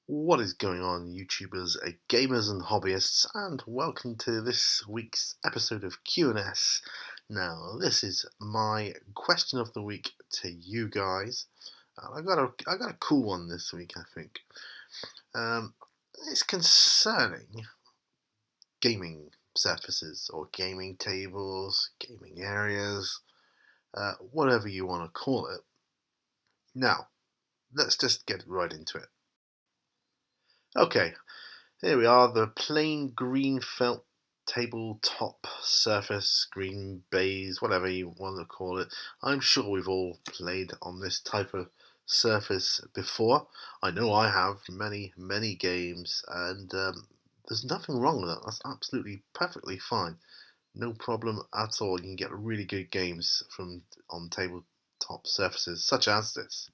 What is going on, YouTubers, gamers, and hobbyists? And welcome to this week's episode of Q&S. Now, this is my question of the week to you guys. I got a cool one this week, I think. It's concerning gaming surfaces or gaming tables, gaming areas, whatever you want to call it. Now, let's just get right into it. Okay, here we are, the plain green felt tabletop surface, green baize, whatever you want to call it. I'm sure we've all played on this type of surface before. I know I have many games, and there's nothing wrong with that. That's absolutely perfectly fine. No problem at all. You can get really good games from on tabletop surfaces such as this.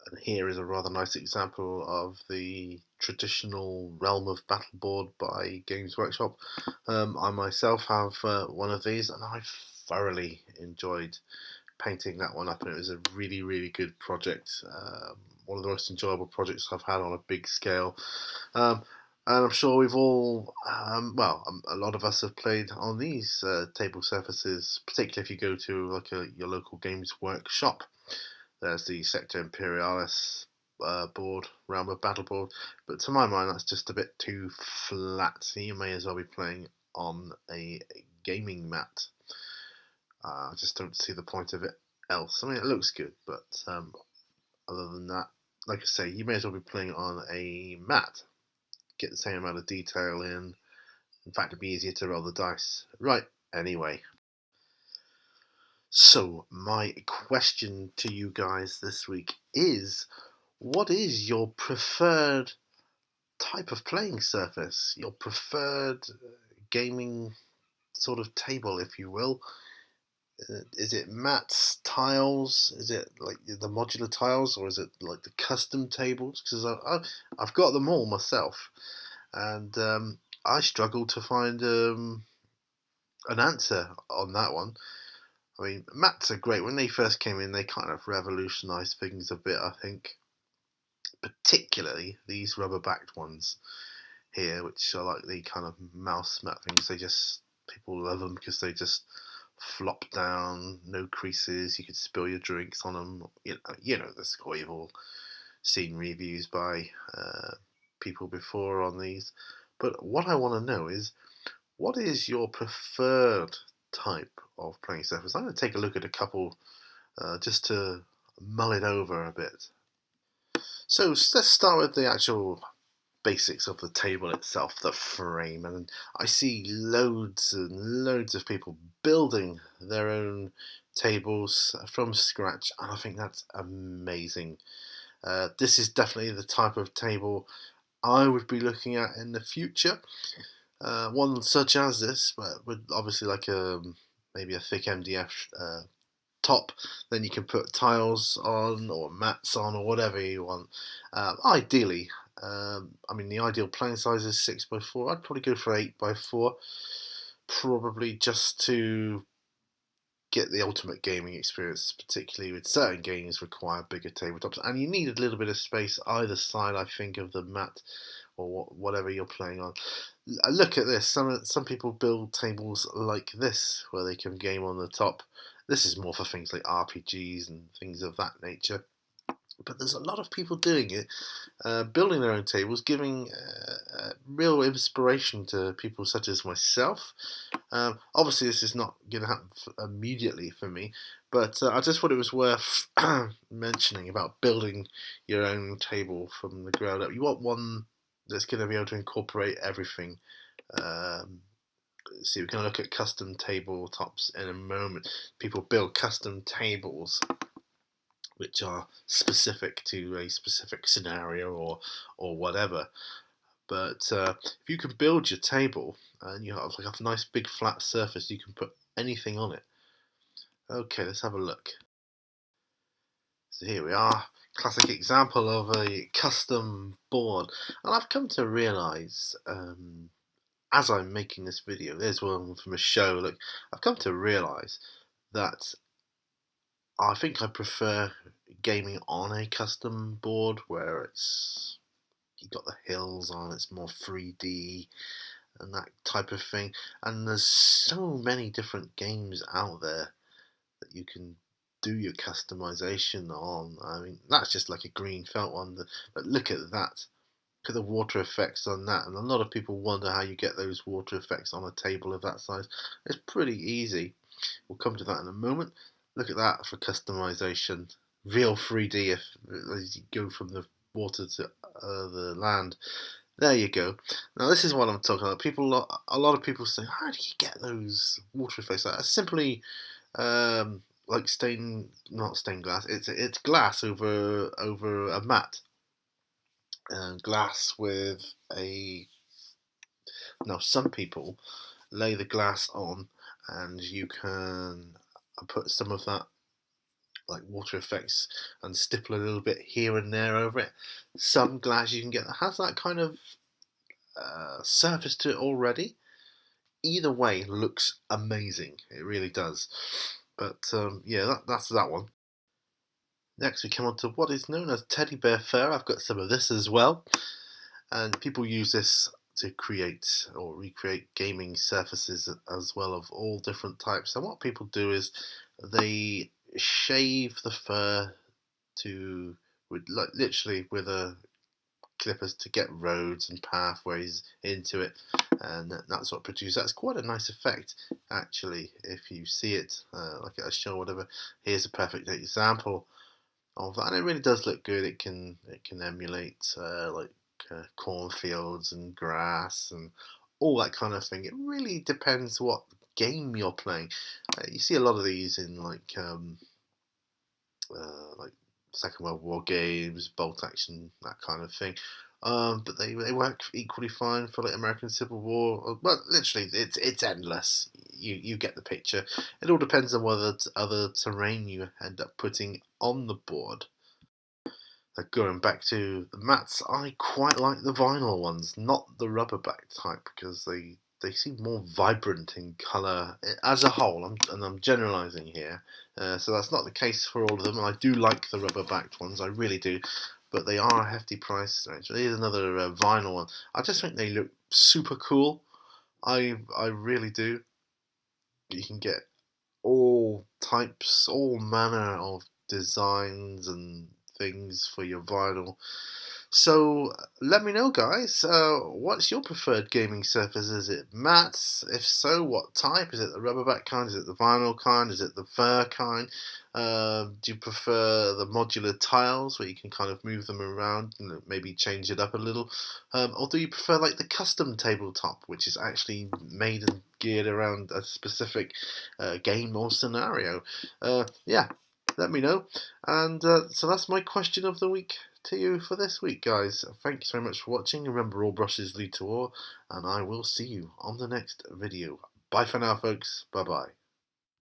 And here is a rather nice example of the traditional realm of Battleborn by Games Workshop. I myself have one of these, and I thoroughly enjoyed painting that one up, and it was a really good project. One of the most enjoyable projects I've had on a big scale. And I'm sure we've all, a lot of us have played on these table surfaces, particularly if you go to your local games workshop. There's the Sector Imperialis board, Realm of Battleboard, but to my mind that's just a bit too flat. You may as well be playing on a gaming mat. I just don't see the point of it else. I mean, it looks good, but other than that, like I say, you may as well be playing on a mat. Get the same amount of detail in. In fact, it'd be easier to roll the dice. Right, anyway. So, my question to you guys this week is, what is your preferred type of playing surface? Your preferred gaming sort of table, if you will? Is it mats, tiles? Is it like the modular tiles, or is it like the custom tables? Because I've got them all myself, and I struggle to find an answer on that one. I mean, mats are great. When they first came in, they kind of revolutionised things a bit, I think. Particularly these rubber-backed ones here, which are like the kind of mouse mat things. People love them because they just flop down, no creases. You could spill your drinks on them. You know the score. You've all seen reviews by people before on these. But what I want to know is, what is your preferred type of playing surface? I'm going to take a look at a couple just to mull it over a bit. So let's start with the actual basics of the table itself, the frame. And I see loads and loads of people building their own tables from scratch, and I think that's amazing. This is definitely the type of table I would be looking at in the future. One such as this, but with obviously maybe a thick MDF top, then you can put tiles on or mats on or whatever you want. Ideally, I mean the ideal playing size is 6x4. I'd probably go for 8x4, probably just to get the ultimate gaming experience, particularly with certain games require bigger tabletops, and you need a little bit of space either side, I think, of the mat or whatever you're playing on. Look at this. Some people build tables like this where they can game on the top. This is more for things like RPGs and things of that nature. But there's a lot of people doing it, building their own tables, giving real inspiration to people such as myself. Obviously, this is not going to happen immediately for me, but I just thought it was worth mentioning about building your own table from the ground up. You want one that's going to be able to incorporate everything. See, we're going to look at custom tabletops in a moment. People build custom tables which are specific to a specific scenario or whatever. But if you can build your table and you have like a nice big flat surface, you can put anything on it. Okay, let's have a look. So here we are, classic example of a custom board. And I've come to realise, as I'm making this video, there's one from a show, look, I've come to realise that I think I prefer gaming on a custom board where it's you got the hills on, it's more 3D and that type of thing. And there's so many different games out there that you can do your customization on. I mean, that's just like a green felt one, but look at that. Look at the water effects on that. And a lot of people wonder how you get those water effects on a table of that size. It's pretty easy. We'll come to that in a moment. Look at that for customization. Real 3D if as you go from the water to the land. There you go. Now this is what I'm talking about. A lot of people say, how do you get those water effects? That's simply like not stained glass. It's glass over a mat, glass with a. Now some people lay the glass on, and you can put some of that like water effects and stipple a little bit here and there over it. Some glass you can get that has that kind of surface to it already. Either way, looks amazing. It really does. But yeah, that's that one. Next, we come on to what is known as teddy bear fur. I've got some of this as well, and people use this to create or recreate gaming surfaces as well of all different types. And what people do is they shave the fur literally with a clippers to get roads and pathways into it, and that's what produces. That's quite a nice effect actually if you see it like at a show or whatever. Here's a perfect example of that, and it really does look good. It can emulate cornfields and grass and all that kind of thing. It really depends what game you're playing. You see a lot of these in like Second World War games, bolt action, that kind of thing. But they work equally fine for like American Civil War. Well, literally, it's endless. You get the picture. It all depends on what other terrain you end up putting on the board. Going back to the mats, I quite like the vinyl ones, not the rubber back type, because they seem more vibrant in colour as a whole. I'm generalising here, so that's not the case for all of them. I do like the rubber backed ones, I really do, but they are a hefty price range. Here's another vinyl one. I just think they look super cool. I really do. You can get all types, all manner of designs and things for your vinyl. So let me know, guys. What's your preferred gaming surface? Is it mats? If so, what type? Is it the rubberback kind? Is it the vinyl kind? Is it the fur kind? Do you prefer the modular tiles where you can kind of move them around and maybe change it up a little? Or do you prefer like the custom tabletop, which is actually made and geared around a specific game or scenario? Yeah, let me know. And so that's my question of the week to you for this week, guys. Thank you so much for watching. Remember, all brushes lead to ore, and I will see you on the next video. Bye for now, folks. Bye bye.